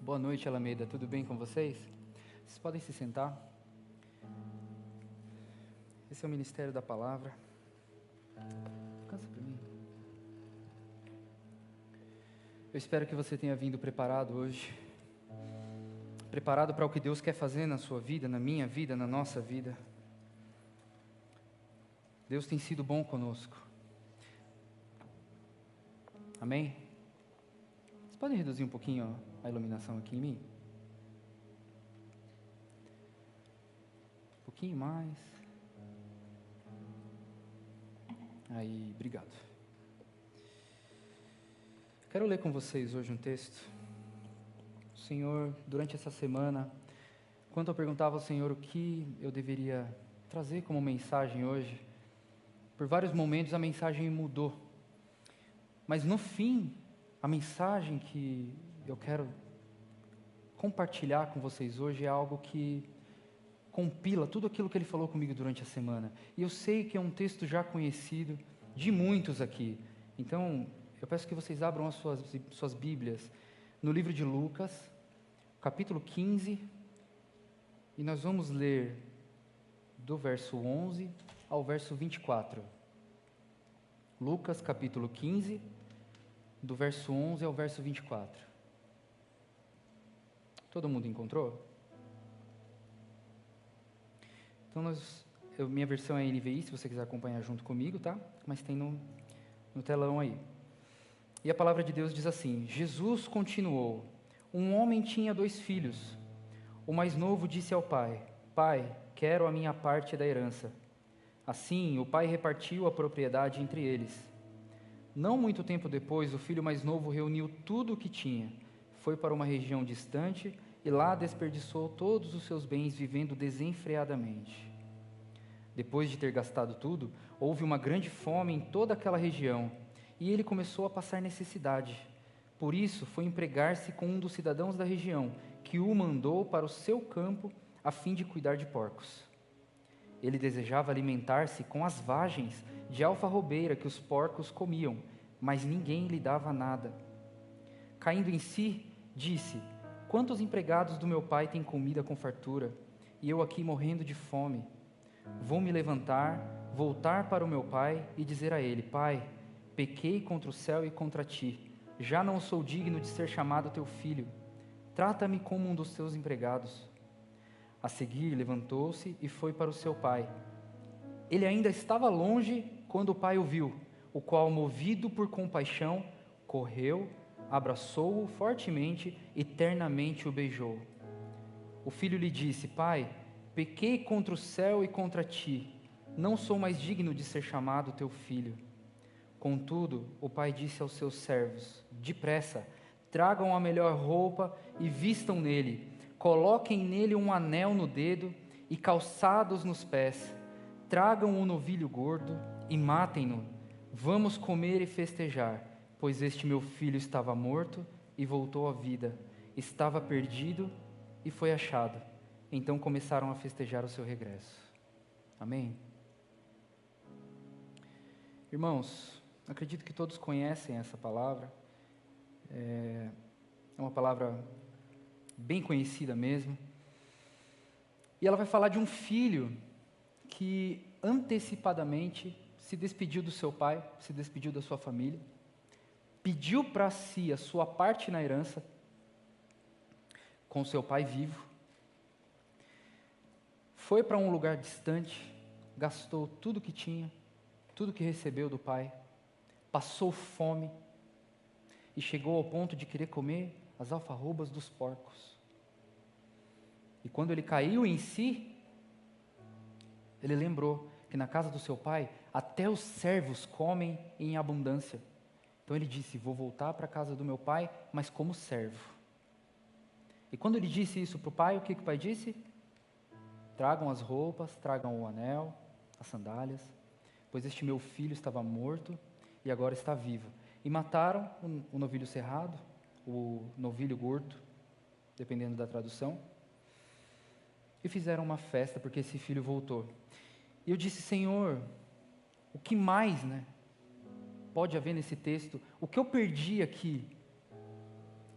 Boa noite, Alameda. Tudo bem com vocês? Vocês podem se sentar. Esse é o Ministério da Palavra. Descansa para mim. Eu espero que você tenha vindo preparado hoje. Preparado para o que Deus quer fazer na sua vida, na minha vida, na nossa vida. Deus tem sido bom conosco. Amém? Vocês podem reduzir um pouquinho a iluminação aqui em mim? Um pouquinho mais. Aí, obrigado. Quero ler com vocês hoje um texto. O Senhor, durante essa semana, enquanto eu perguntava ao Senhor o que eu deveria trazer como mensagem hoje, por vários momentos a mensagem mudou. Mas no fim, a mensagem que eu quero compartilhar com vocês hoje é algo que compila tudo aquilo que Ele falou comigo durante a semana. E eu sei que é um texto já conhecido de muitos aqui. Então, eu peço que vocês abram as suas Bíblias no livro de Lucas, capítulo 15, e nós vamos ler do verso 11 ao verso 24. Lucas, capítulo 15, do verso 11 ao verso 24. Todo mundo encontrou? Então, minha versão é NVI, se você quiser acompanhar junto comigo, tá? Mas tem no telão aí. E a palavra de Deus diz assim: Jesus continuou: um homem tinha 2 filhos. O mais novo disse ao pai: Pai, quero a minha parte da herança. Assim, o pai repartiu a propriedade entre eles. Não muito tempo depois, o filho mais novo reuniu tudo o que tinha, foi para uma região distante e lá desperdiçou todos os seus bens vivendo desenfreadamente. Depois de ter gastado tudo, houve uma grande fome em toda aquela região e ele começou a passar necessidade. Por isso, foi empregar-se com um dos cidadãos da região, que o mandou para o seu campo a fim de cuidar de porcos. Ele desejava alimentar-se com as vagens de alfarrobeira que os porcos comiam, mas ninguém lhe dava nada. Caindo em si, disse: Quantos empregados do meu pai têm comida com fartura, e eu aqui morrendo de fome? Vou me levantar, voltar para o meu pai e dizer a ele: Pai, pequei contra o céu e contra ti, já não sou digno de ser chamado teu filho. Trata-me como um dos teus empregados. A seguir, levantou-se e foi para o seu pai. Ele ainda estava longe quando o pai o viu, o qual, movido por compaixão, correu, abraçou-o fortemente e ternamente o beijou. O filho lhe disse: Pai, pequei contra o céu e contra ti, não sou mais digno de ser chamado teu filho. Contudo, o pai disse aos seus servos: Depressa, tragam a melhor roupa e vistam nele, coloquem nele um anel no dedo e calçados nos pés, tragam um novilho gordo e matem-no. Vamos comer e festejar, pois este meu filho estava morto e voltou à vida, estava perdido e foi achado. Então começaram a festejar o seu regresso. Amém? Irmãos, acredito que todos conhecem essa palavra. É uma palavra bem conhecida mesmo. E ela vai falar de um filho que antecipadamente se despediu do seu pai, se despediu da sua família, pediu para si a sua parte na herança, com seu pai vivo, foi para um lugar distante, gastou tudo que tinha, tudo que recebeu do pai, passou fome e chegou ao ponto de querer comer as alfarrobas dos porcos. E quando ele caiu em si, ele lembrou que na casa do seu pai até os servos comem em abundância. Então ele disse: vou voltar para a casa do meu pai, mas como servo. E quando ele disse isso para o pai, o que o pai disse? Tragam as roupas, tragam o anel, as sandálias, pois este meu filho estava morto e agora está vivo. E mataram o novilho cerrado, o novilho gordo, dependendo da tradução, e fizeram uma festa porque esse filho voltou. E eu disse: Senhor, o que mais, pode haver nesse texto? O que eu perdi aqui?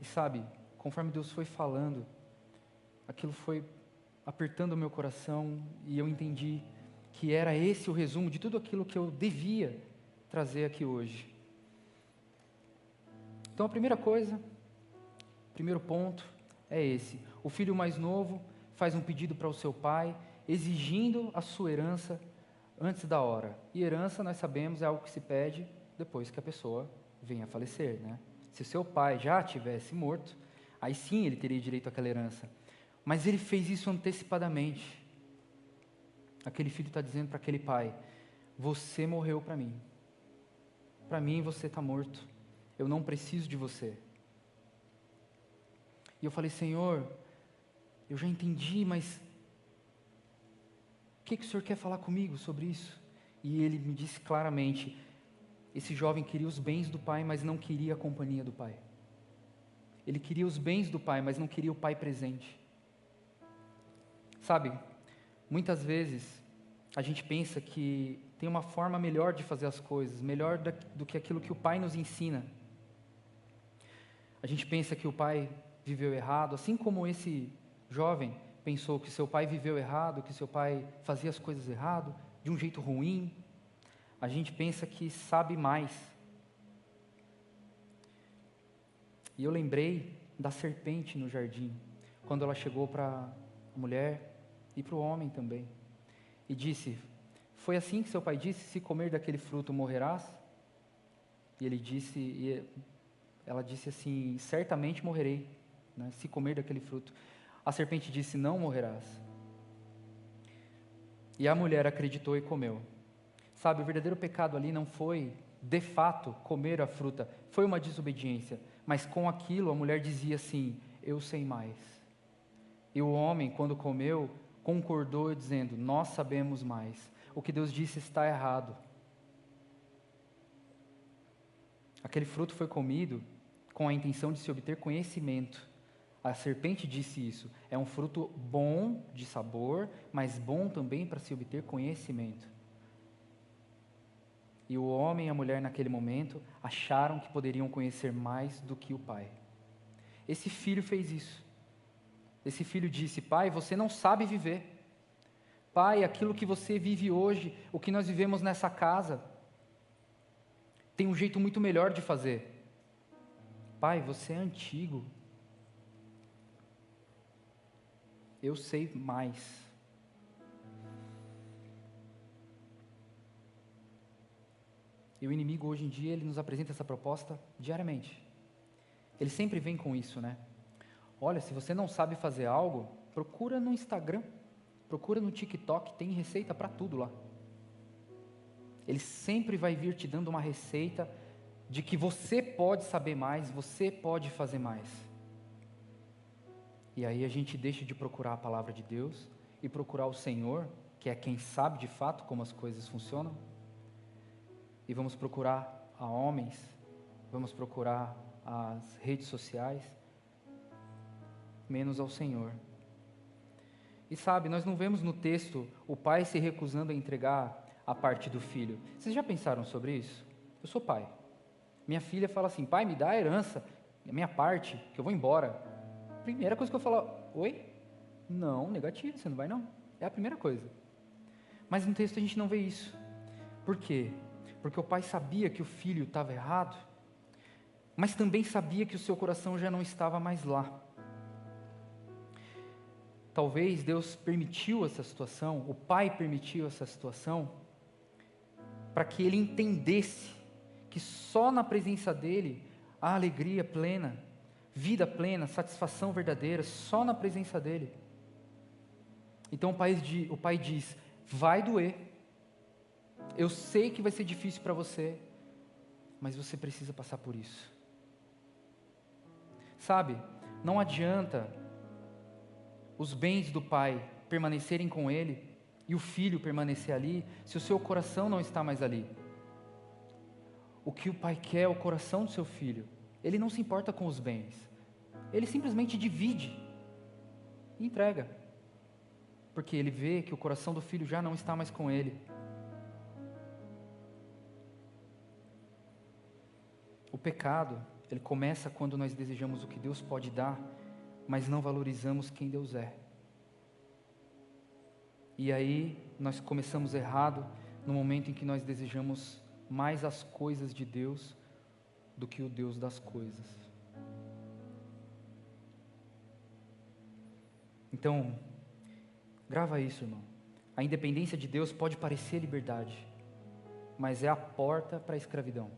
E sabe, conforme Deus foi falando, aquilo foi apertando o meu coração e eu entendi que era esse o resumo de tudo aquilo que eu devia trazer aqui hoje. Então a primeira coisa, primeiro ponto é esse. O filho mais novo faz um pedido para o seu pai, exigindo a sua herança antes da hora. E herança, nós sabemos, é algo que se pede depois que a pessoa venha a falecer, né? Se o seu pai já tivesse morto, aí sim ele teria direito àquela herança. Mas ele fez isso antecipadamente. Aquele filho está dizendo para aquele pai: você morreu para mim. Para mim você está morto. Eu não preciso de você. E eu falei: Senhor, eu já entendi, mas o que o Senhor quer falar comigo sobre isso? E ele me disse claramente: esse jovem queria os bens do pai, mas não queria a companhia do pai. Ele queria os bens do pai, mas não queria o pai presente. Sabe, muitas vezes a gente pensa que tem uma forma melhor de fazer as coisas, melhor do que aquilo que o pai nos ensina. A gente pensa que o pai viveu errado, assim como esse jovem pensou que seu pai viveu errado, que seu pai fazia as coisas errado, de um jeito ruim. A gente pensa que sabe mais. E eu lembrei da serpente no jardim, quando ela chegou para a mulher e para o homem também, e disse: foi assim que seu pai disse, se comer daquele fruto morrerás? E ela disse assim: certamente morrerei, né, se comer daquele fruto. A serpente disse: não morrerás. E a mulher acreditou e comeu. Sabe, o verdadeiro pecado ali não foi, de fato, comer a fruta, foi uma desobediência, mas com aquilo a mulher dizia assim: eu sei mais. E o homem, quando comeu, concordou dizendo: nós sabemos mais. O que Deus disse está errado. Aquele fruto foi comido com a intenção de se obter conhecimento. A serpente disse isso. É um fruto bom de sabor, mas bom também para se obter conhecimento. E o homem e a mulher naquele momento acharam que poderiam conhecer mais do que o pai. Esse filho fez isso. Esse filho disse: pai, você não sabe viver. Pai, aquilo que você vive hoje, o que nós vivemos nessa casa, tem um jeito muito melhor de fazer. Pai, você é antigo. Eu sei mais. E o inimigo hoje em dia, ele nos apresenta essa proposta diariamente. Ele sempre vem com isso, né? Olha, se você não sabe fazer algo, procura no Instagram, procura no TikTok, tem receita para tudo lá. Ele sempre vai vir te dando uma receita de que você pode saber mais, você pode fazer mais. E aí a gente deixa de procurar a palavra de Deus e procurar o Senhor, que é quem sabe de fato como as coisas funcionam, e vamos procurar a homens, vamos procurar as redes sociais, menos ao Senhor. E sabe, nós não vemos no texto o pai se recusando a entregar a parte do filho. Vocês já pensaram sobre isso? Eu sou pai. Minha filha fala assim: pai, me dá a herança, a minha parte, que eu vou embora. Primeira coisa que eu falo: oi? Não, negativo, você não vai não. É a primeira coisa. Mas no texto a gente não vê isso. Por quê? Porque o pai sabia que o filho estava errado, mas também sabia que o seu coração já não estava mais lá. Talvez Deus permitiu essa situação, o pai permitiu essa situação, para que ele entendesse que só na presença dele há alegria plena, vida plena, satisfação verdadeira, só na presença dele. Então o pai diz: vai doer, eu sei que vai ser difícil para você, mas você precisa passar por isso. Sabe, não adianta os bens do pai permanecerem com ele e o filho permanecer ali, se o seu coração não está mais ali. O que o pai quer é o coração do seu filho. Ele não se importa com os bens. Ele simplesmente divide e entrega. Porque ele vê que o coração do filho já não está mais com ele. O pecado Ele começa quando nós desejamos o que Deus pode dar, mas não valorizamos quem Deus é. E aí nós começamos errado no momento em que nós desejamos mais as coisas de Deus do que o Deus das coisas. Então, grava isso, irmão. A independência de Deus pode parecer liberdade, mas é a porta para a escravidão.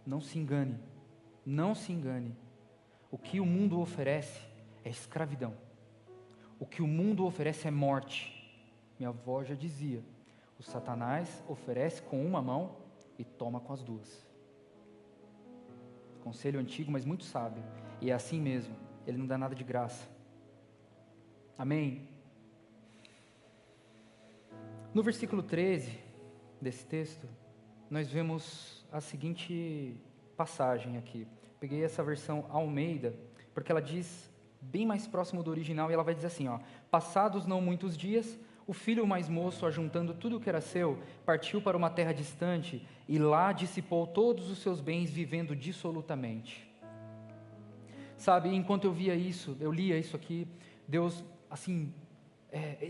Não se engane, não se engane. O que o mundo oferece é escravidão. O que o mundo oferece é morte. Minha avó já dizia, o Satanás oferece com uma mão e toma com as duas. Conselho antigo, mas muito sábio. E é assim mesmo, ele não dá nada de graça. Amém? No versículo 13 desse texto, nós vemos a seguinte passagem aqui. Peguei essa versão Almeida, porque ela diz bem mais próximo do original, e ela vai dizer assim, ó: passados não muitos dias, o filho mais moço, ajuntando tudo o que era seu, partiu para uma terra distante, e lá dissipou todos os seus bens, vivendo dissolutamente. Sabe, enquanto eu lia isso aqui, Deus, assim,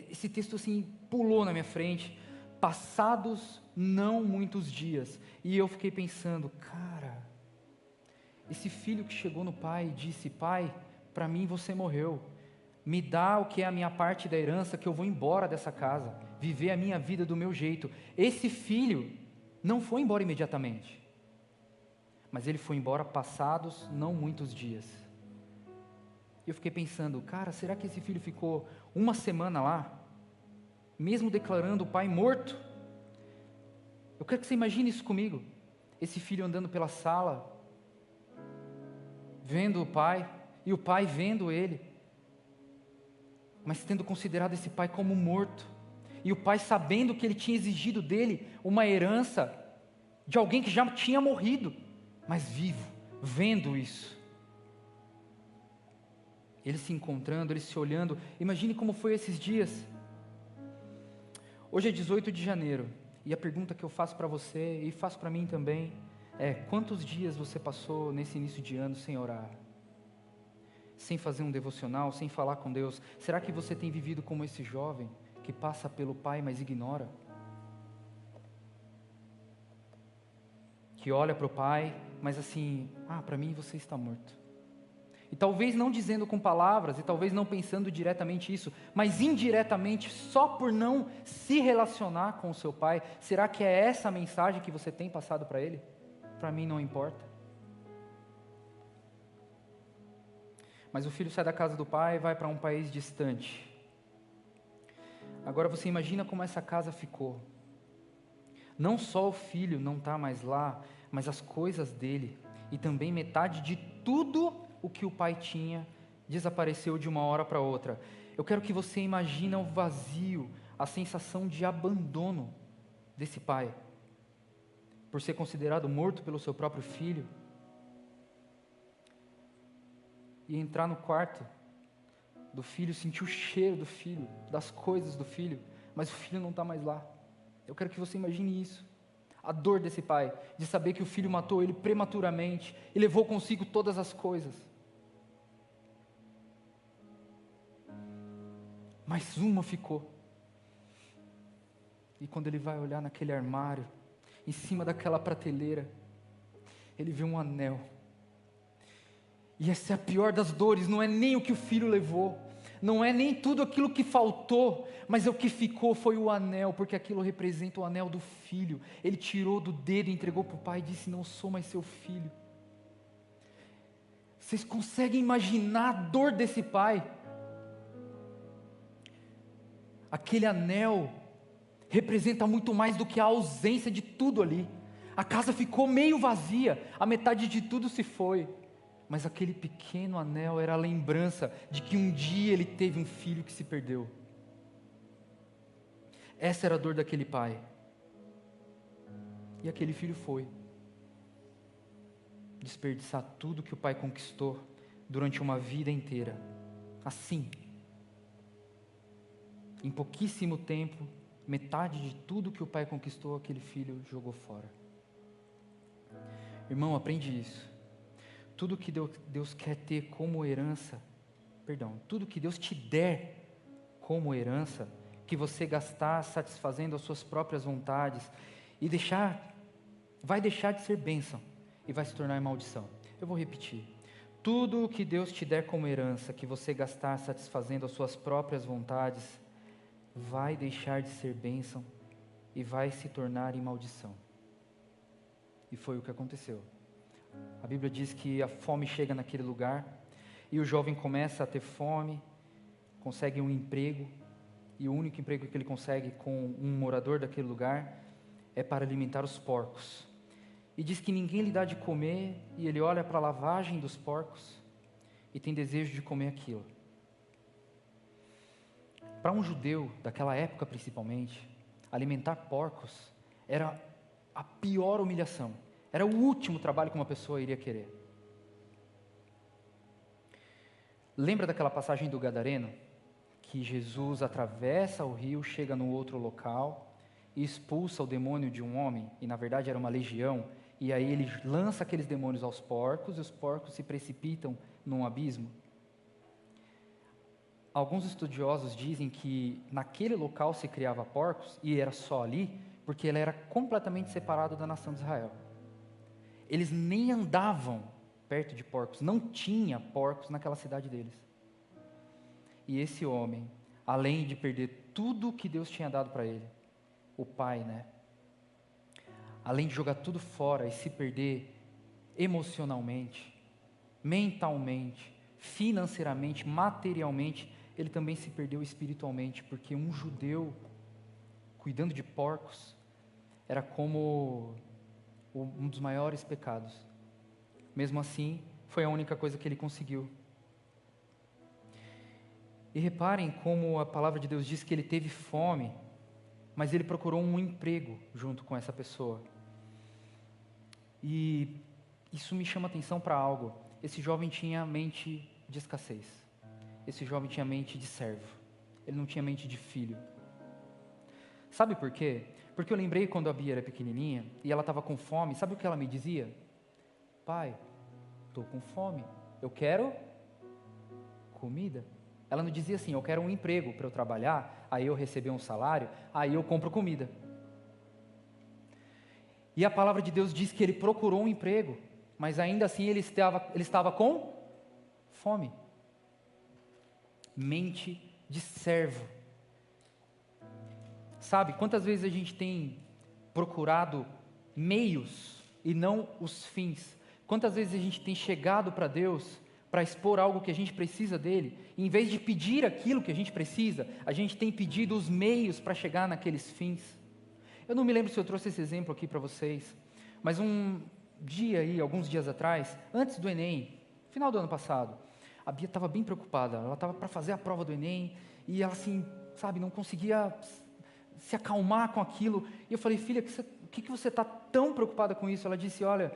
esse texto assim, pulou na minha frente, passados não muitos dias, e eu fiquei pensando, cara, esse filho que chegou no pai e disse, pai, para mim você morreu, me dá o que é a minha parte da herança, que eu vou embora dessa casa, viver a minha vida do meu jeito. Esse filho não foi embora imediatamente, mas ele foi embora passados não muitos dias. E eu fiquei pensando, cara, será que esse filho ficou uma semana lá, mesmo declarando o pai morto? Eu quero que você imagine isso comigo, esse filho andando pela sala, vendo o pai, e o pai vendo ele, mas tendo considerado esse pai como morto, e o pai sabendo que ele tinha exigido dele uma herança de alguém que já tinha morrido, mas vivo, vendo isso. Eles se encontrando, eles se olhando. Imagine como foi esses dias. Hoje é 18 de janeiro, e a pergunta que eu faço para você, e faço para mim também, é: quantos dias você passou nesse início de ano sem orar? Sem fazer um devocional, sem falar com Deus? Será que você tem vivido como esse jovem, que passa pelo pai, mas ignora? Que olha para o pai, mas assim, para mim você está morto. E talvez não dizendo com palavras, e talvez não pensando diretamente isso, mas indiretamente, só por não se relacionar com o seu pai. Será que é essa a mensagem que você tem passado para ele? Para mim não importa. Mas o filho sai da casa do pai e vai para um país distante. Agora você imagina como essa casa ficou. Não só o filho não está mais lá, mas as coisas dele, e também metade de tudo o que o pai tinha, desapareceu de uma hora para outra. Eu quero que você imagine o vazio, a sensação de abandono desse pai, por ser considerado morto pelo seu próprio filho, e entrar no quarto do filho, sentir o cheiro do filho, das coisas do filho, mas o filho não está mais lá. Eu quero que você imagine isso, a dor desse pai, de saber que o filho matou ele prematuramente, e levou consigo todas as coisas. Mas uma ficou, e quando ele vai olhar naquele armário, em cima daquela prateleira, ele vê um anel. E essa é a pior das dores, não é nem o que o filho levou, não é nem tudo aquilo que faltou, mas o que ficou foi o anel, porque aquilo representa o anel do filho. Ele tirou do dedo, entregou para o pai e disse: não sou mais seu filho. Vocês conseguem imaginar a dor desse pai? Aquele anel representa muito mais do que a ausência de tudo ali. A casa ficou meio vazia, a metade de tudo se foi, mas aquele pequeno anel era a lembrança de que um dia ele teve um filho que se perdeu. Essa era a dor daquele pai. E aquele filho foi desperdiçar tudo que o pai conquistou durante uma vida inteira. Assim, em pouquíssimo tempo, metade de tudo que o pai conquistou, aquele filho jogou fora. Irmão, aprende isso. tudo que Deus quer ter como herança, tudo que Deus te der como herança, que você gastar satisfazendo as suas próprias vontades, e vai deixar de ser bênção, e vai se tornar maldição. Eu vou repetir. Tudo que Deus te der como herança, que você gastar satisfazendo as suas próprias vontades, vai deixar de ser bênção, e vai se tornar em maldição. E foi o que aconteceu. A Bíblia diz que a fome chega naquele lugar, e o jovem começa a ter fome, consegue um emprego, e o único emprego que ele consegue com um morador daquele lugar é para alimentar os porcos. E diz que ninguém lhe dá de comer, e ele olha para a lavagem dos porcos e tem desejo de comer aquilo. Para um judeu, daquela época principalmente, alimentar porcos era a pior humilhação. Era o último trabalho que uma pessoa iria querer. Lembra daquela passagem do Gadareno? Que Jesus atravessa o rio, chega no outro local e expulsa o demônio de um homem, e na verdade era uma legião, e aí ele lança aqueles demônios aos porcos, e os porcos se precipitam num abismo. Alguns estudiosos dizem que naquele local se criava porcos, e era só ali, porque ele era completamente separado da nação de Israel. Eles nem andavam perto de porcos, não tinha porcos naquela cidade deles. E esse homem, além de perder tudo que Deus tinha dado para ele, o pai, né? Além de jogar tudo fora e se perder emocionalmente, mentalmente, financeiramente, materialmente, ele também se perdeu espiritualmente, porque um judeu cuidando de porcos era como um dos maiores pecados. Mesmo assim, foi a única coisa que ele conseguiu. E reparem como a palavra de Deus diz que ele teve fome, mas ele procurou um emprego junto com essa pessoa. E isso me chama atenção para algo. Esse jovem tinha mente de escassez. Esse jovem tinha mente de servo. Ele não tinha mente de filho. Sabe por quê? Porque eu lembrei quando a Bia era pequenininha e ela estava com fome. Sabe o que ela me dizia? Pai, estou com fome. Eu quero comida. Ela não dizia assim, eu quero um emprego para eu trabalhar, aí eu receber um salário, aí eu compro comida. E a palavra de Deus diz que ele procurou um emprego, mas ainda assim ele estava com fome. Mente de servo. Sabe, quantas vezes a gente tem procurado meios e não os fins? Quantas vezes a gente tem chegado para Deus para expor algo que a gente precisa dele, e em vez de pedir aquilo que a gente precisa, a gente tem pedido os meios para chegar naqueles fins. Eu não me lembro se eu trouxe esse exemplo aqui para vocês, mas um dia aí, alguns dias atrás, antes do Enem, final do ano passado, a Bia estava bem preocupada, ela estava para fazer a prova do Enem, e ela assim, sabe, não conseguia se acalmar com aquilo, e eu falei, filha, o que você está tão preocupada com isso? Ela disse, olha,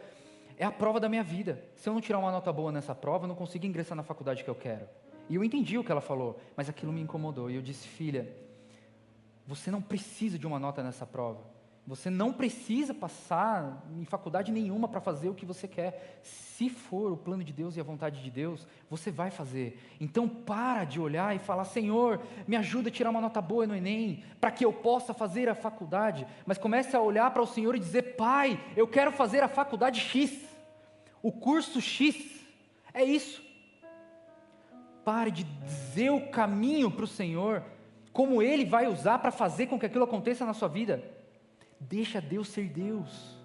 é a prova da minha vida. Se eu não tirar uma nota boa nessa prova, eu não consigo ingressar na faculdade que eu quero. E eu entendi o que ela falou, mas aquilo me incomodou. E eu disse, filha, você não precisa de uma nota nessa prova. Você não precisa passar em faculdade nenhuma para fazer o que você quer. Se for o plano de Deus e a vontade de Deus, você vai fazer. Então para de olhar e falar, Senhor, me ajuda a tirar uma nota boa no Enem, para que eu possa fazer a faculdade. Mas comece a olhar para o Senhor e dizer, Pai, eu quero fazer a faculdade X, o curso X, é isso. Pare de dizer o caminho para o Senhor, como Ele vai usar para fazer com que aquilo aconteça na sua vida. Deixa Deus ser Deus.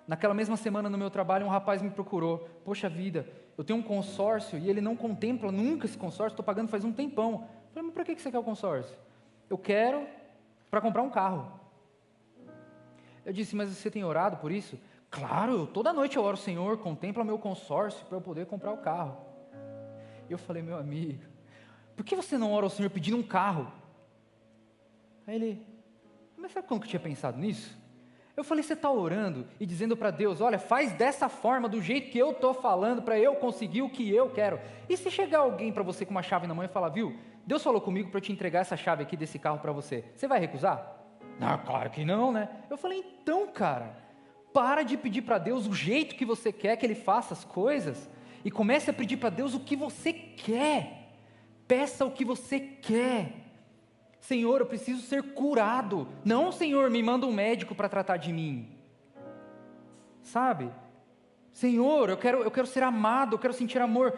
Naquela mesma semana no meu trabalho, um rapaz me procurou. Poxa vida, eu tenho um consórcio e ele não contempla nunca esse consórcio, estou pagando faz um tempão. Eu falei, mas para que você quer o consórcio? Eu quero para comprar um carro. Eu disse, mas você tem orado por isso? Claro, toda noite eu oro, Senhor, contempla meu consórcio para eu poder comprar o carro. E eu falei, meu amigo, por que você não ora ao Senhor pedindo um carro? Aí ele, mas sabe quando que eu tinha pensado nisso? Eu falei, você está orando e dizendo para Deus, olha, faz dessa forma, do jeito que eu estou falando, para eu conseguir o que eu quero. E se chegar alguém para você com uma chave na mão e falar, viu, Deus falou comigo para eu te entregar essa chave aqui desse carro para você vai recusar? Não, claro que não, né? Eu falei, então cara, Para de pedir para Deus o jeito que você quer que Ele faça as coisas e comece a pedir para Deus o que você quer. Peça o que você quer. Senhor, eu preciso ser curado. Não, Senhor, me manda um médico para tratar de mim. Sabe? Senhor, eu quero ser amado, eu quero sentir amor.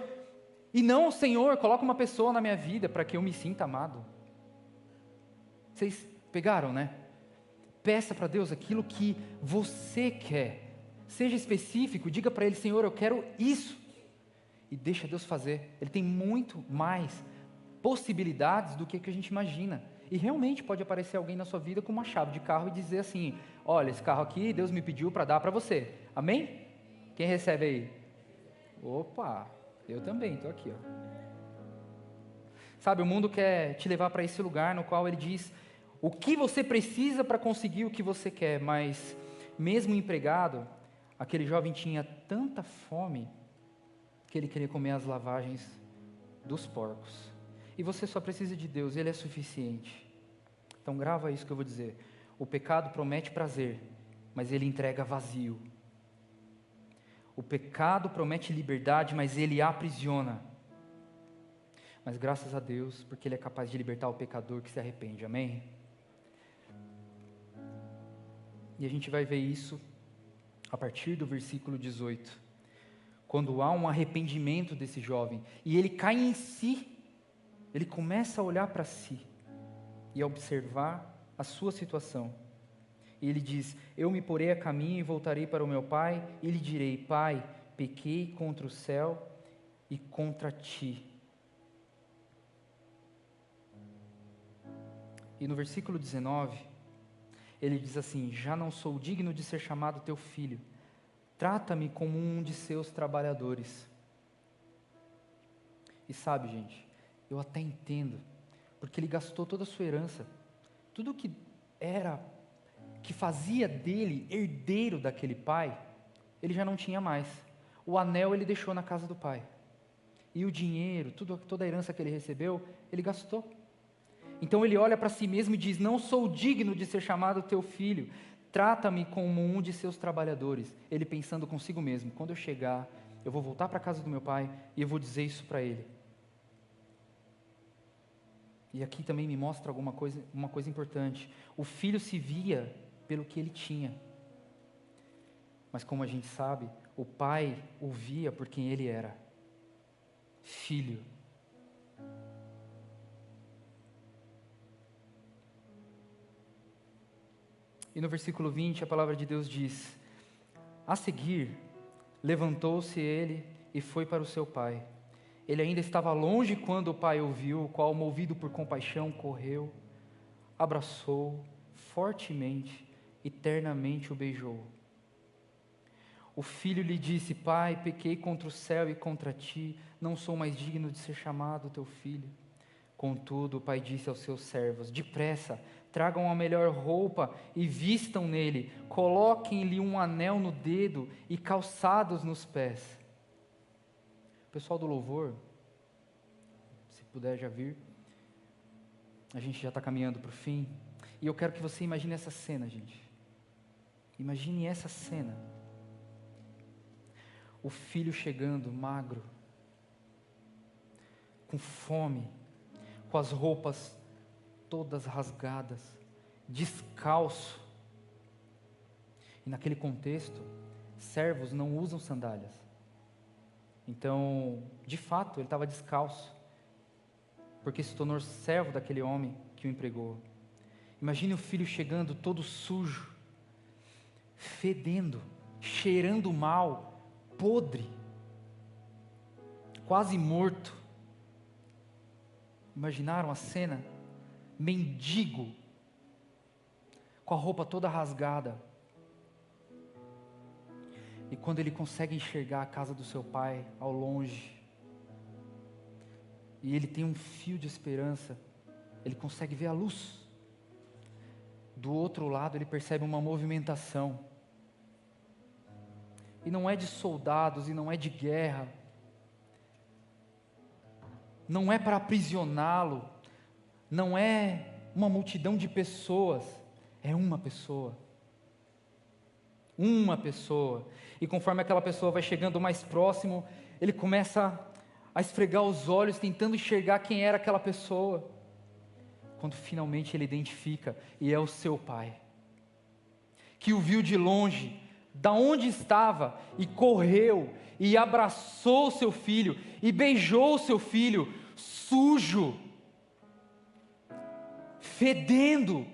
E não, Senhor, coloca uma pessoa na minha vida para que eu me sinta amado. Vocês pegaram, né? Peça para Deus aquilo que você quer. Seja específico, diga para Ele, Senhor, eu quero isso. E deixa Deus fazer. Ele tem muito mais possibilidades do que a gente imagina. E realmente pode aparecer alguém na sua vida com uma chave de carro e dizer assim, olha, esse carro aqui Deus me pediu para dar para você. Amém? Quem recebe aí? Opa, eu também, estou aqui. Ó. Sabe, o mundo quer te levar para esse lugar no qual ele diz o que você precisa para conseguir o que você quer, mas mesmo empregado, aquele jovem tinha tanta fome que ele queria comer as lavagens dos porcos. E você só precisa de Deus, Ele é suficiente. Então grava isso que eu vou dizer. O pecado promete prazer, mas ele entrega vazio. O pecado promete liberdade, mas ele aprisiona. Mas graças a Deus, porque Ele é capaz de libertar o pecador que se arrepende, amém? E a gente vai ver isso a partir do versículo 18. Quando há um arrependimento desse jovem, e ele cai em si, ele começa a olhar para si, e a observar a sua situação. E ele diz, eu me porei a caminho e voltarei para o meu pai, e lhe direi, pai, pequei contra o céu e contra ti. E no versículo 19, ele diz assim, já não sou digno de ser chamado teu filho, trata-me como um de seus trabalhadores. E sabe, gente, eu até entendo, porque ele gastou toda a sua herança, tudo que fazia dele herdeiro daquele pai, ele já não tinha mais. O anel ele deixou na casa do pai, e o dinheiro, toda a herança que ele recebeu, ele gastou. Então ele olha para si mesmo e diz, não sou digno de ser chamado teu filho, trata-me como um de seus trabalhadores. Ele pensando consigo mesmo, quando eu chegar, eu vou voltar para a casa do meu pai, e eu vou dizer isso para ele. E aqui também me mostra uma coisa importante. O filho se via pelo que ele tinha. Mas como a gente sabe, o pai o via por quem ele era. Filho. E no versículo 20 a palavra de Deus diz, a seguir, levantou-se ele e foi para o seu pai. Ele ainda estava longe quando o pai o viu, o qual, movido por compaixão, correu, abraçou fortemente e ternamente o beijou. O filho lhe disse, pai, pequei contra o céu e contra ti, não sou mais digno de ser chamado teu filho. Contudo, o pai disse aos seus servos, depressa, tragam a melhor roupa e vistam nele, coloquem-lhe um anel no dedo e calçados nos pés. Pessoal do louvor, se puder já vir, a gente já está caminhando para o fim, e eu quero que você imagine essa cena, gente. Imagine essa cena. O filho chegando, magro, com fome, com as roupas todas rasgadas, descalço. E naquele contexto, servos não usam sandálias. Então, de fato, ele estava descalço, porque se tornou servo daquele homem que o empregou. Imagine o filho chegando todo sujo, fedendo, cheirando mal, podre, quase morto. Imaginaram a cena? Mendigo, com a roupa toda rasgada. E quando ele consegue enxergar a casa do seu pai ao longe, e ele tem um fio de esperança, ele consegue ver a luz. Do outro lado ele percebe uma movimentação. E não é de soldados, e não é de guerra. Não é para aprisioná-lo. Não é uma multidão de pessoas. É uma pessoa. Uma pessoa. E conforme aquela pessoa vai chegando mais próximo, ele começa a esfregar os olhos, tentando enxergar quem era aquela pessoa. Quando finalmente ele identifica, e é o seu pai, que o viu de longe, da onde estava, e correu, e abraçou o seu filho, e beijou o seu filho, sujo, fedendo,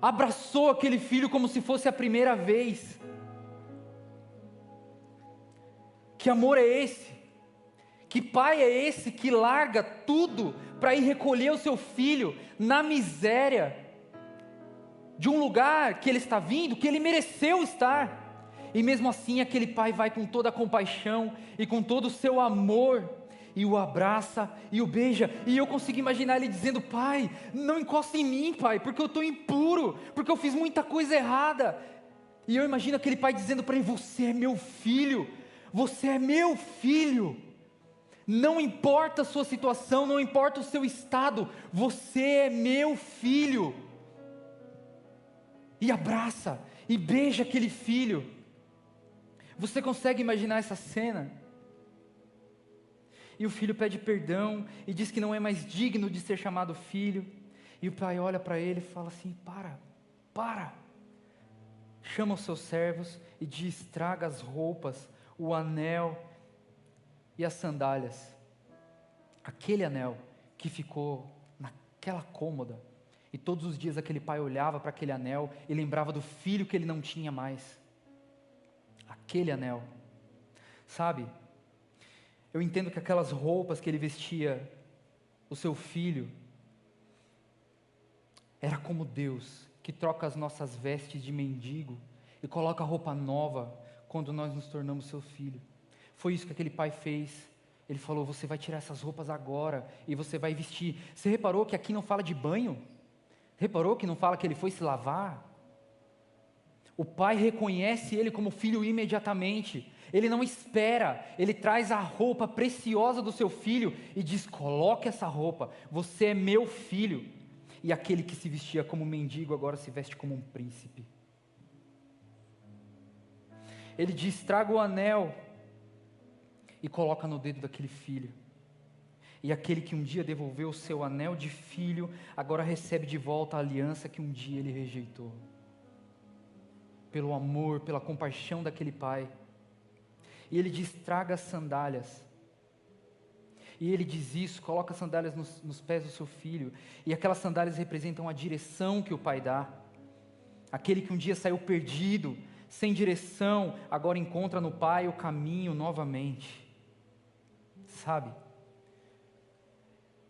abraçou aquele filho como se fosse a primeira vez. Que amor é esse? Que pai é esse que larga tudo para ir recolher o seu filho na miséria de um lugar que ele está vindo, que ele mereceu estar? E mesmo assim aquele pai vai com toda a compaixão e com todo o seu amor e o abraça e o beija, e eu consigo imaginar ele dizendo: pai, não encosta em mim, pai, porque eu estou impuro, porque eu fiz muita coisa errada. E eu imagino aquele pai dizendo para ele: você é meu filho, você é meu filho, não importa a sua situação, não importa o seu estado, você é meu filho. E abraça, e beija aquele filho. Você consegue imaginar essa cena? E o filho pede perdão e diz que não é mais digno de ser chamado filho. E o pai olha para ele e fala assim: para. Chama os seus servos e diz: traga as roupas, o anel e as sandálias. Aquele anel que ficou naquela cômoda. E todos os dias aquele pai olhava para aquele anel e lembrava do filho que ele não tinha mais. Aquele anel. Sabe? Eu entendo que aquelas roupas que ele vestia o seu filho, era como Deus, que troca as nossas vestes de mendigo e coloca roupa nova quando nós nos tornamos seu filho. Foi isso que aquele pai fez. Ele falou: você vai tirar essas roupas agora e você vai vestir. Você reparou que aqui não fala de banho? Reparou que não fala que ele foi se lavar? O pai reconhece ele como filho imediatamente. Ele não espera, ele traz a roupa preciosa do seu filho e diz: coloque essa roupa, você é meu filho. E aquele que se vestia como mendigo agora se veste como um príncipe. Ele diz: traga o anel e coloca no dedo daquele filho. E aquele que um dia devolveu o seu anel de filho, agora recebe de volta a aliança que um dia ele rejeitou. Pelo amor, pela compaixão daquele pai. E ele diz: traga as sandálias. E ele diz isso, coloca as sandálias nos pés do seu filho. E aquelas sandálias representam a direção que o pai dá. Aquele que um dia saiu perdido, sem direção, agora encontra no pai o caminho novamente. Sabe?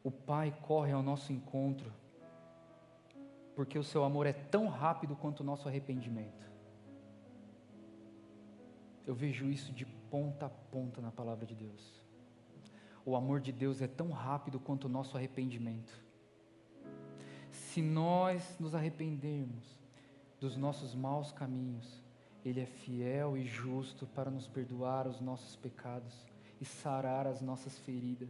O pai corre ao nosso encontro, porque o seu amor é tão rápido quanto o nosso arrependimento. Eu vejo isso de ponta a ponta na palavra de Deus. O amor de Deus é tão rápido quanto o nosso arrependimento. Se nós nos arrependermos dos nossos maus caminhos, Ele é fiel e justo para nos perdoar os nossos pecados e sarar as nossas feridas.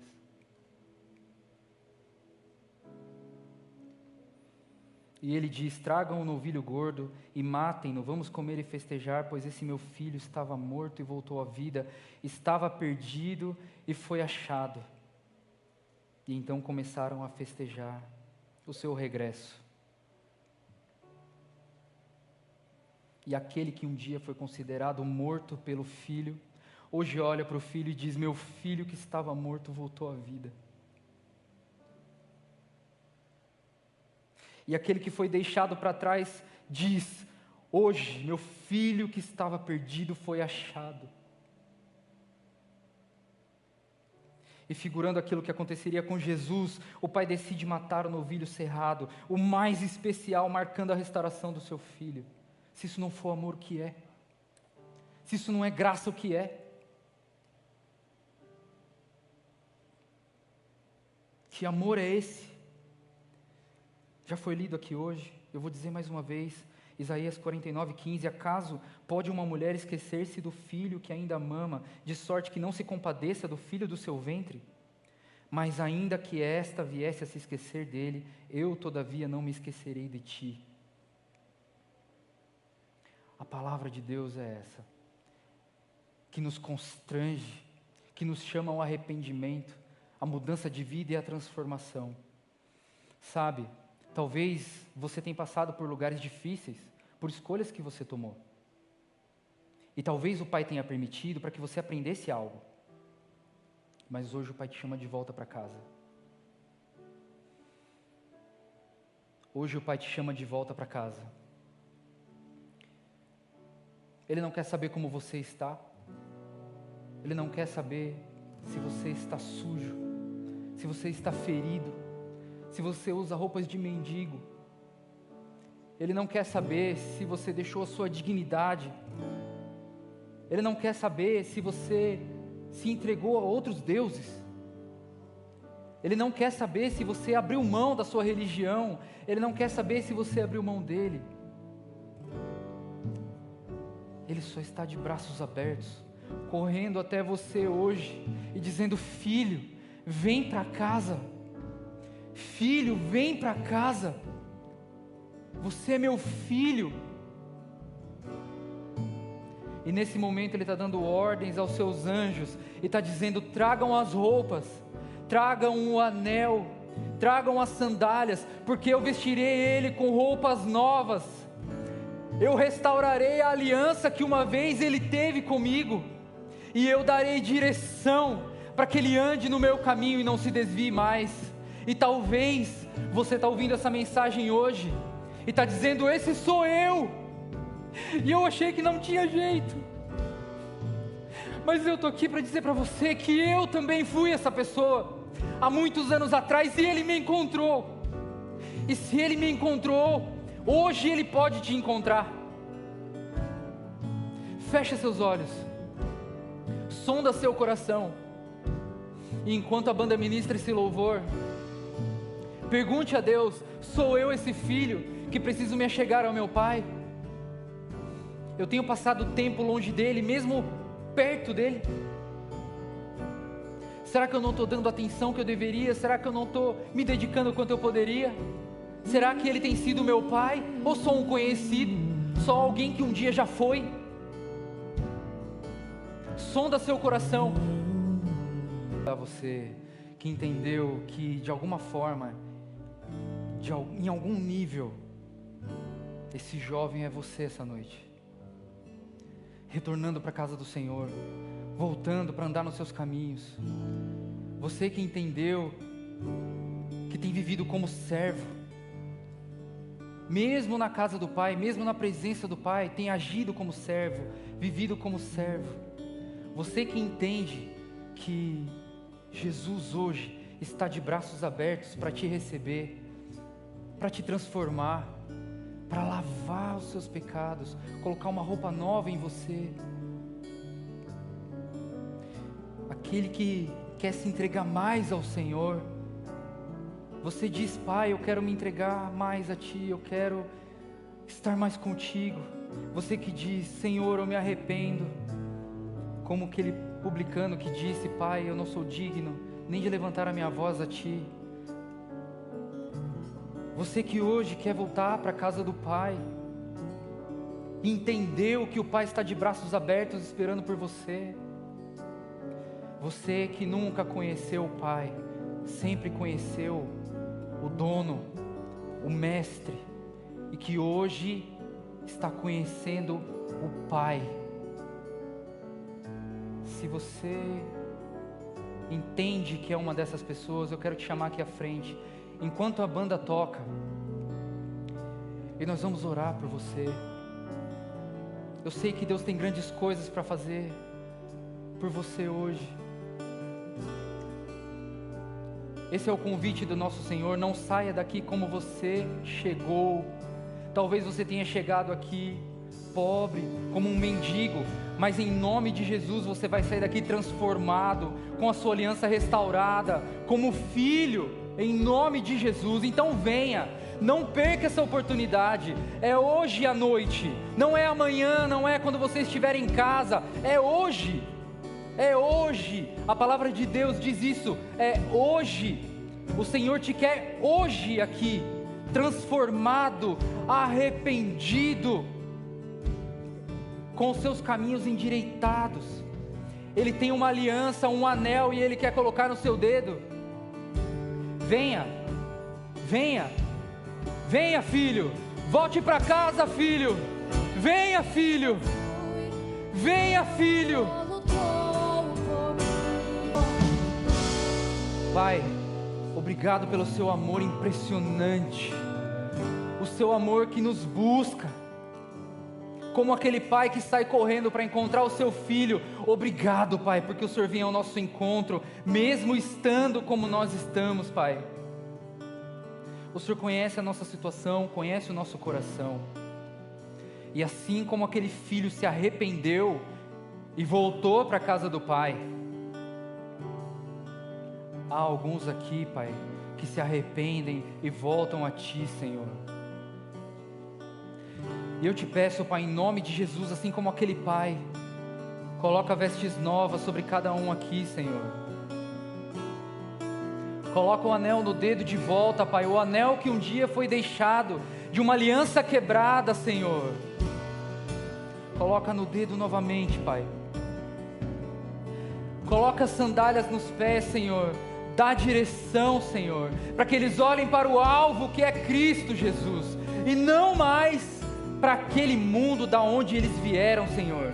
E ele diz: tragam um novilho gordo e matem-no, vamos comer e festejar, pois esse meu filho estava morto e voltou à vida, estava perdido e foi achado. E então começaram a festejar o seu regresso. E aquele que um dia foi considerado morto pelo filho, hoje olha para o filho e diz: meu filho que estava morto voltou à vida. E aquele que foi deixado para trás diz: hoje meu filho que estava perdido foi achado. E figurando aquilo que aconteceria com Jesus, o pai decide matar o novilho cerrado, o mais especial, marcando a restauração do seu filho. Se isso não for amor, o que é? Se isso não é graça, o que é? Que amor é esse? Já foi lido aqui hoje, eu vou dizer mais uma vez, Isaías 49:15, acaso pode uma mulher esquecer-se do filho que ainda mama, de sorte que não se compadeça do filho do seu ventre? Mas ainda que esta viesse a se esquecer dele, eu todavia não me esquecerei de ti. A palavra de Deus é essa, que nos constrange, que nos chama ao arrependimento, a mudança de vida e a transformação. Sabe, talvez você tenha passado por lugares difíceis, por escolhas que você tomou. E talvez o Pai tenha permitido para que você aprendesse algo. Mas hoje o Pai te chama de volta para casa. Hoje o Pai te chama de volta para casa. Ele não quer saber como você está. Ele não quer saber se você está sujo, se você está ferido, se você usa roupas de mendigo. Ele não quer saber se você deixou a sua dignidade. Ele não quer saber se você se entregou a outros deuses. Ele não quer saber se você abriu mão da sua religião. Ele não quer saber se você abriu mão dele. Ele só está de braços abertos, correndo até você hoje e dizendo: filho, vem para casa. Filho, vem para casa. Você é meu filho. E nesse momento Ele está dando ordens aos seus anjos e está dizendo: tragam as roupas, tragam o anel, tragam as sandálias, porque eu vestirei ele com roupas novas. Eu restaurarei a aliança que uma vez ele teve comigo, e eu darei direção para que ele ande no meu caminho e não se desvie mais. E talvez você está ouvindo essa mensagem hoje e está dizendo: esse sou eu, e eu achei que não tinha jeito. Mas eu estou aqui para dizer para você que eu também fui essa pessoa há muitos anos atrás, e ele me encontrou. E se ele me encontrou, hoje ele pode te encontrar. Feche seus olhos, sonda seu coração, e enquanto a banda ministra esse louvor, pergunte a Deus: sou eu esse filho que preciso me achegar ao meu Pai? Eu tenho passado tempo longe dele, mesmo perto dele? Será que eu não estou dando a atenção que eu deveria? Será que eu não estou me dedicando o quanto eu poderia? Será que ele tem sido meu pai? Ou sou um conhecido? Só alguém que um dia já foi? Sonda seu coração. Para você que entendeu que de alguma forma, em algum nível, esse jovem é você essa noite. Retornando para a casa do Senhor, voltando para andar nos seus caminhos. Você que entendeu que tem vivido como servo, mesmo na casa do Pai, mesmo na presença do Pai, tem agido como servo, vivido como servo. Você que entende que Jesus hoje está de braços abertos para te receber, para te transformar, para lavar os seus pecados, colocar uma roupa nova em você. Aquele que quer se entregar mais ao Senhor. Você diz: Pai, eu quero me entregar mais a Ti, eu quero estar mais contigo. Você que diz: Senhor, eu me arrependo. Como aquele publicano que disse: Pai, eu não sou digno nem de levantar a minha voz a Ti. Você que hoje quer voltar para a casa do Pai, entendeu que o Pai está de braços abertos esperando por você. Você que nunca conheceu o Pai, sempre conheceu o dono, o mestre, e que hoje está conhecendo o Pai. Se você entende que é uma dessas pessoas, eu quero te chamar aqui à frente, enquanto a banda toca, e nós vamos orar por você. Eu sei que Deus tem grandes coisas para fazer por você hoje. Esse é o convite do nosso Senhor. Não saia daqui como você chegou. Talvez você tenha chegado aqui pobre, como um mendigo, mas em nome de Jesus você vai sair daqui transformado, com a sua aliança restaurada, como filho, em nome de Jesus. Então venha, não perca essa oportunidade. É hoje à noite, não é amanhã, não é quando você estiver em casa, é hoje. É hoje, a palavra de Deus diz isso, é hoje. O Senhor te quer hoje aqui, transformado, arrependido. com os seus caminhos endireitados. Ele tem uma aliança, um anel, e Ele quer colocar no seu dedo. Venha, venha, venha, filho, volte para casa, filho, venha, filho, venha, filho. Pai, obrigado pelo seu amor impressionante, o seu amor que nos busca, como aquele pai que sai correndo para encontrar o seu filho. Obrigado, Pai, porque o Senhor vem ao nosso encontro, mesmo estando como nós estamos, Pai. O Senhor conhece a nossa situação, conhece o nosso coração, e assim como aquele filho se arrependeu e voltou para a casa do Pai, há alguns aqui, Pai, que se arrependem e voltam a Ti, Senhor. E eu te peço, Pai, em nome de Jesus, assim como aquele pai, coloca vestes novas sobre cada um aqui, Senhor. Coloca o anel no dedo de volta, Pai, o anel que um dia foi deixado, de uma aliança quebrada, Senhor. Coloca no dedo novamente, Pai. Coloca sandálias nos pés, Senhor. Dá direção, Senhor, para que eles olhem para o alvo que é Cristo Jesus, e não mais para aquele mundo da onde eles vieram, Senhor.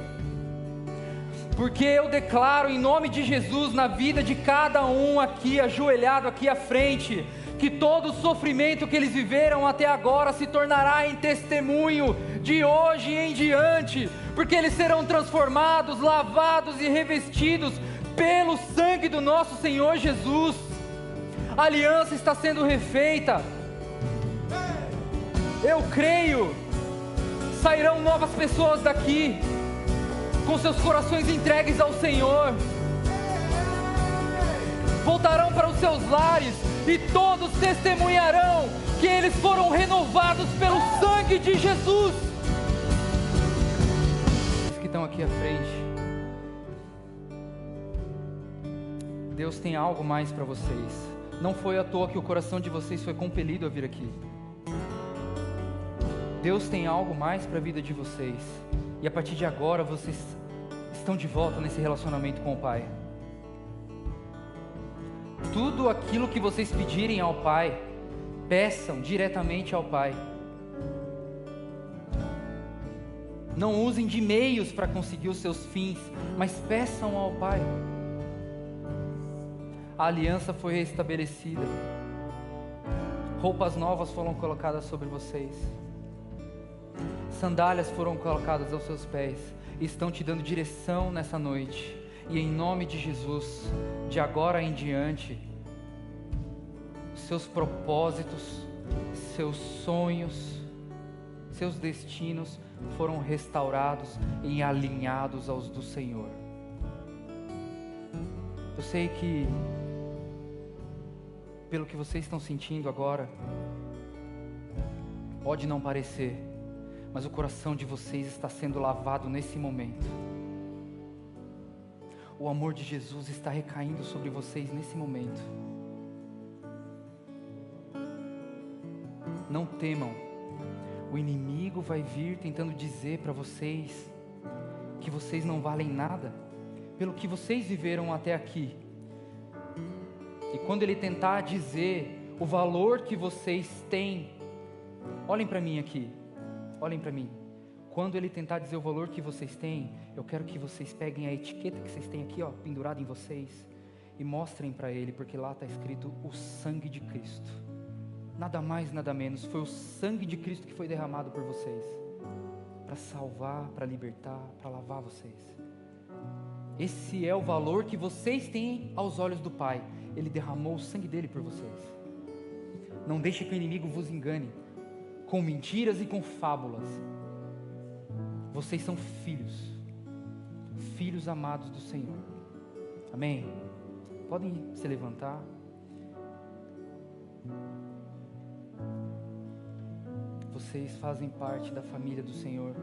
Porque eu declaro em nome de Jesus na vida de cada um aqui ajoelhado aqui à frente, que todo o sofrimento que eles viveram até agora se tornará em testemunho de hoje em diante, porque eles serão transformados, lavados e revestidos pelo sangue do nosso Senhor Jesus. A aliança está sendo refeita. Eu creio. Sairão novas pessoas daqui, com seus corações entregues ao Senhor. Voltarão para os seus lares e todos testemunharão que eles foram renovados pelo sangue de Jesus. Os que estão aqui à frente, Deus tem algo mais para vocês. Não foi à toa que o coração de vocês foi compelido a vir aqui. Deus tem algo mais para a vida de vocês, e a partir de agora vocês estão de volta nesse relacionamento com o Pai. Tudo aquilo que vocês pedirem ao Pai, peçam diretamente ao Pai. Não usem de meios para conseguir os seus fins, mas peçam ao Pai. A aliança foi restabelecida, roupas novas foram colocadas sobre vocês, sandálias foram colocadas aos seus pés, e estão te dando direção nessa noite. E em nome de Jesus, de agora em diante, seus propósitos, seus sonhos, seus destinos foram restaurados e alinhados aos do Senhor. Eu sei que, pelo que vocês estão sentindo agora, pode não parecer, mas o coração de vocês está sendo lavado nesse momento. O amor de Jesus está recaindo sobre vocês nesse momento. Não temam. O inimigo vai vir tentando dizer para vocês que vocês não valem nada, pelo que vocês viveram até aqui. E quando ele tentar dizer o valor que vocês têm, olhem para mim aqui. Olhem para mim. Quando ele tentar dizer o valor que vocês têm, eu quero que vocês peguem a etiqueta que vocês têm aqui, pendurada em vocês, e mostrem para ele, porque lá está escrito o sangue de Cristo. Nada mais, nada menos. Foi o sangue de Cristo que foi derramado por vocês, para salvar, para libertar, para lavar vocês. Esse é o valor que vocês têm aos olhos do Pai. Ele derramou o sangue dele por vocês. Não deixe que o inimigo vos engane com mentiras e com fábulas. Vocês são filhos, filhos amados do Senhor. Amém? Podem se levantar. Vocês fazem parte da família do Senhor.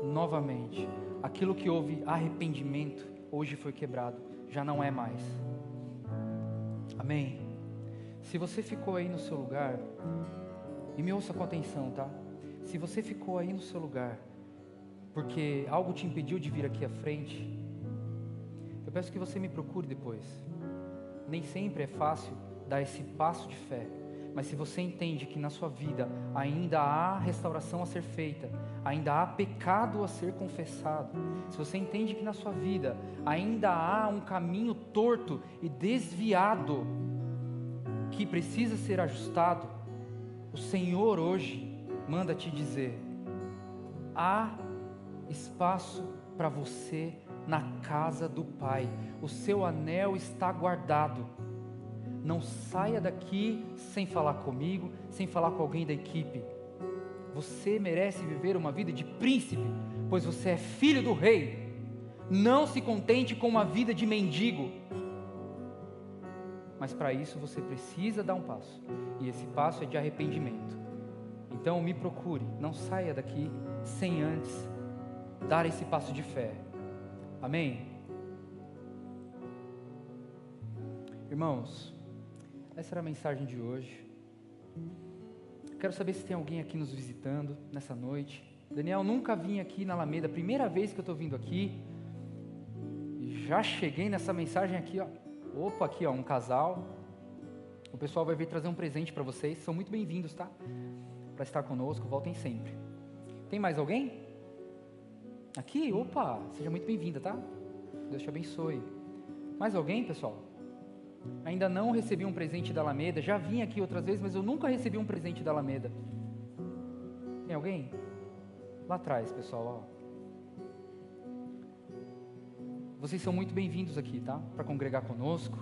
Novamente, aquilo que houve arrependimento, hoje foi quebrado, já não é mais. Amém? Se você ficou aí no seu lugar, e me ouça com atenção, tá? Se você ficou aí no seu lugar, porque algo te impediu de vir aqui à frente, eu peço que você me procure depois. Nem sempre é fácil dar esse passo de fé, mas se você entende que na sua vida ainda há restauração a ser feita, ainda há pecado a ser confessado, se você entende que na sua vida ainda há um caminho torto e desviado que precisa ser ajustado, o Senhor hoje manda te dizer: há espaço para você na casa do Pai, o seu anel está guardado. Não saia daqui sem falar comigo, sem falar com alguém da equipe. Você merece viver uma vida de príncipe, pois você é filho do rei. Não se contente com uma vida de mendigo. Mas para isso você precisa dar um passo, e esse passo é de arrependimento. Então me procure, não saia daqui sem antes dar esse passo de fé. Amém? Irmãos, essa era a mensagem de hoje. Quero saber se tem alguém aqui nos visitando nessa noite. Daniel, nunca vim aqui na Alameda, primeira vez que eu estou vindo aqui. Já cheguei nessa mensagem aqui, ó. Opa, aqui ó, um casal. O pessoal vai vir trazer um presente para vocês. São muito bem-vindos, tá? Para estar conosco, voltem sempre. Tem mais alguém? Aqui? Opa, seja muito bem-vinda, tá? Deus te abençoe. Mais alguém, pessoal? Ainda não recebi um presente da Alameda. Já vim aqui outras vezes, mas eu nunca recebi um presente da Alameda. Tem alguém? Lá atrás, pessoal, ó. Vocês são muito bem-vindos aqui, tá? Para congregar conosco,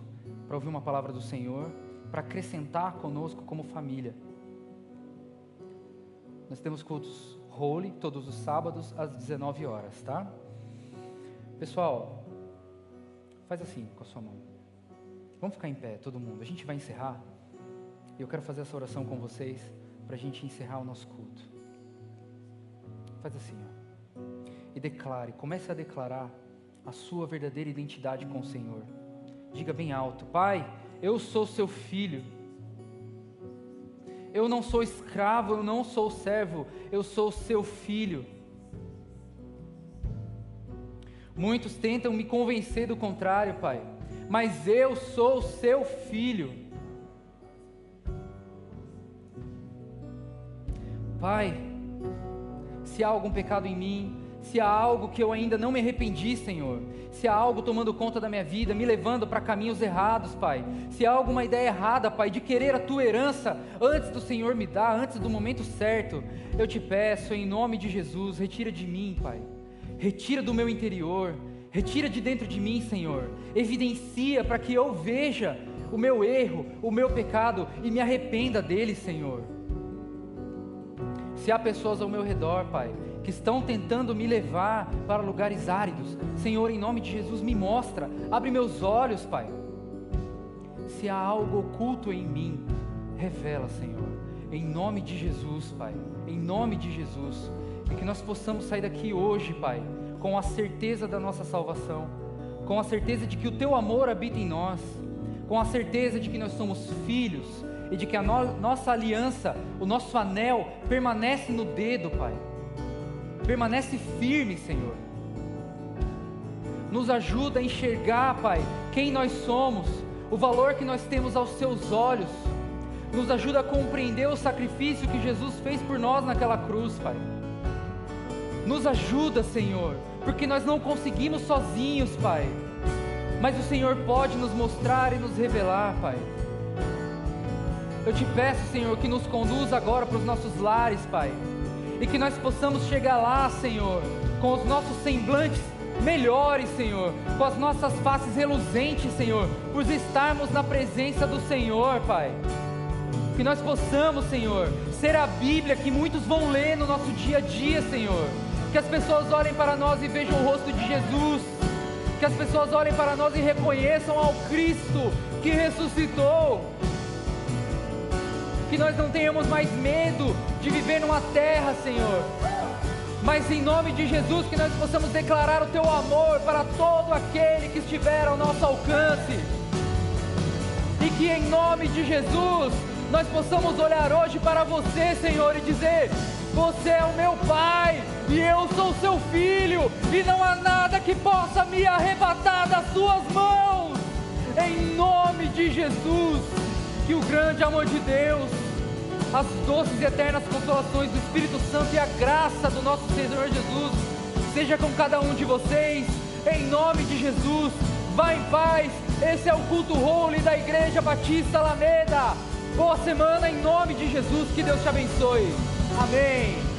para ouvir uma palavra do Senhor, para acrescentar conosco como família. Nós temos cultos Holy todos os sábados às 19 horas, tá? Pessoal, faz assim com a sua mão. Vamos ficar em pé, todo mundo. A gente vai encerrar. E eu quero fazer essa oração com vocês para a gente encerrar o nosso culto. Faz assim, ó. E declare, comece a declarar a sua verdadeira identidade com o Senhor. Diga bem alto: Pai, eu sou seu filho. Eu não sou escravo, eu não sou servo, eu sou seu filho. Muitos tentam me convencer do contrário, Pai, mas eu sou seu filho. Pai, se há algum pecado em mim, se há algo que eu ainda não me arrependi, Senhor, se há algo tomando conta da minha vida, me levando para caminhos errados, Pai, se há alguma ideia errada, Pai, de querer a Tua herança antes do Senhor me dar, antes do momento certo, eu te peço, em nome de Jesus, retira de mim, Pai, retira do meu interior, retira de dentro de mim, Senhor, evidencia para que eu veja o meu erro, o meu pecado e me arrependa dele, Senhor. Se há pessoas ao meu redor, Pai, que estão tentando me levar para lugares áridos, Senhor, em nome de Jesus, me mostra, abre meus olhos, Pai. Se há algo oculto em mim, revela, Senhor, em nome de Jesus, Pai, em nome de Jesus, e que nós possamos sair daqui hoje, Pai, com a certeza da nossa salvação, com a certeza de que o Teu amor habita em nós, com a certeza de que nós somos filhos, e de que a nossa aliança, o nosso anel, permanece no dedo, Pai, permanece firme, Senhor. Nos ajuda a enxergar, Pai, quem nós somos, o valor que nós temos aos Seus olhos, nos ajuda a compreender o sacrifício que Jesus fez por nós naquela cruz, Pai. Nos ajuda, Senhor, porque nós não conseguimos sozinhos, Pai, mas o Senhor pode nos mostrar e nos revelar, Pai. Eu te peço, Senhor, que nos conduza agora para os nossos lares, Pai, e que nós possamos chegar lá, Senhor, com os nossos semblantes melhores, Senhor, com as nossas faces reluzentes, Senhor, por estarmos na presença do Senhor, Pai. Que nós possamos, Senhor, ser a Bíblia que muitos vão ler no nosso dia a dia, Senhor. Que as pessoas olhem para nós e vejam o rosto de Jesus. Que as pessoas olhem para nós e reconheçam ao Cristo que ressuscitou. Que nós não tenhamos mais medo de viver numa terra, Senhor, mas em nome de Jesus que nós possamos declarar o Teu amor para todo aquele que estiver ao nosso alcance, e que em nome de Jesus nós possamos olhar hoje para Você, Senhor, e dizer: Você é o meu Pai e eu sou seu filho, e não há nada que possa me arrebatar das suas mãos. Em nome de Jesus, que o grande amor de Deus, as doces e eternas consolações do Espírito Santo e a graça do nosso Senhor Jesus seja com cada um de vocês, em nome de Jesus. Vá em paz. Esse é o culto Holy da Igreja Batista Alameda. Boa semana em nome de Jesus, que Deus te abençoe. Amém.